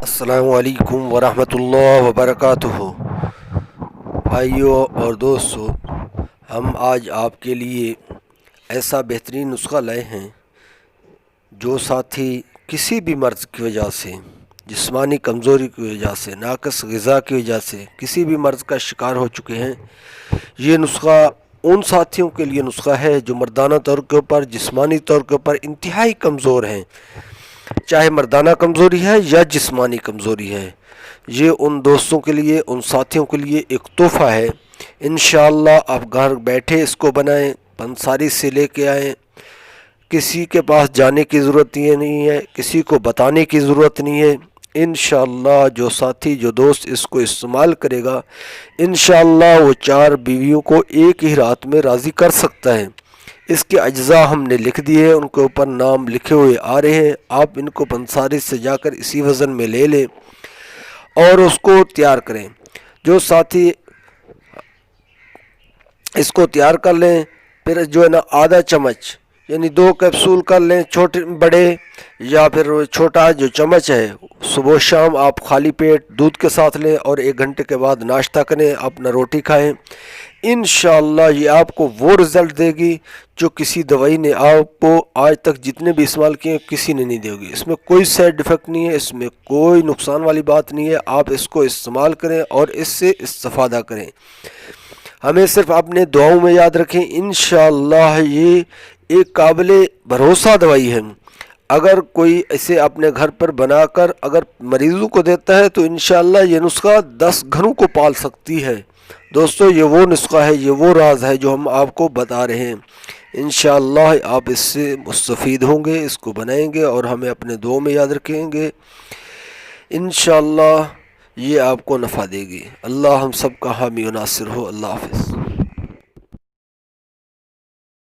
अस्सलामु अलैकुम वरहमतुल्लाहि वबरकातुहू। भाइयों और दोस्तों, हम आज आपके लिए ऐसा बेहतरीन नुस्खा लाए हैं जो साथी किसी भी मर्ज़ की वजह से, जिस्मानी कमज़ोरी की वजह से, नाक़िस ग़िज़ा की वजह से किसी भी मर्ज़ का शिकार हो चुके हैं। ये नुस्खा उन साथियों के लिए नुस्खा है जो मर्दाना तौर के ऊपर, जिस्मानी तौर के ऊपर इंतहाई कमज़ोर हैं, चाहे मर्दाना कमज़ोरी है या जिस्मानी कमज़ोरी है। ये उन दोस्तों के लिए, उन साथियों के लिए एक तोहफ़ा है। इंशाअल्लाह आप घर बैठे इसको बनाएं, पंसारी से लेके आएँ, किसी के पास जाने की ज़रूरत नहीं है, किसी को बताने की ज़रूरत नहीं है। इंशाअल्लाह जो साथी, जो दोस्त इसको इस्तेमाल करेगा, इंशाअल्लाह वो 4 बीवियों को एक ही रात में राज़ी कर सकता है। इसके अज्जा हमने लिख दिए हैं, उनके ऊपर नाम लिखे हुए आ रहे हैं। आप इनको पंसारी से जाकर इसी वज़न में ले लें और उसको तैयार करें। जो साथी इसको तैयार कर लें, फिर जो है ना आधा चम्मच यानी 2 कैप्सूल कर लें, छोटे बड़े या फिर छोटा जो चम्मच है, सुबह शाम आप खाली पेट दूध के साथ लें और 1 घंटे के बाद नाश्ता करें, अपना रोटी खाएं। इंशाअल्लाह ये आपको वो रिज़ल्ट देगी जो किसी दवाई ने आपको आज तक जितने भी इस्तेमाल किए किसी ने नहीं देगी। इसमें कोई साइड इफ़ेक्ट नहीं है, इसमें कोई नुकसान वाली बात नहीं है। आप इसको इस्तेमाल करें और इससे इस्तिफ़ादा करें। हमें सिर्फ अपने दुआओं में याद रखें। इंशाअल्लाह ये एक काबिले भरोसा दवाई है। अगर कोई इसे अपने घर पर बनाकर अगर मरीज़ों को देता है तो इंशाअल्लाह ये नुस्खा 10 घरों को पाल सकती है। दोस्तों, ये वो नुस्खा है, ये वो राज है जो हम आपको बता रहे हैं। इंशाअल्लाह आप इससे मुस्तफ़ीद होंगे, इसको बनाएंगे और हमें अपने दुआओं में याद रखेंगे। इंशाअल्लाह ये आपको नफ़ा देगी। अल्लाह हम सब का हामी व नासिर हो। अल्लाह हाफ़िज़।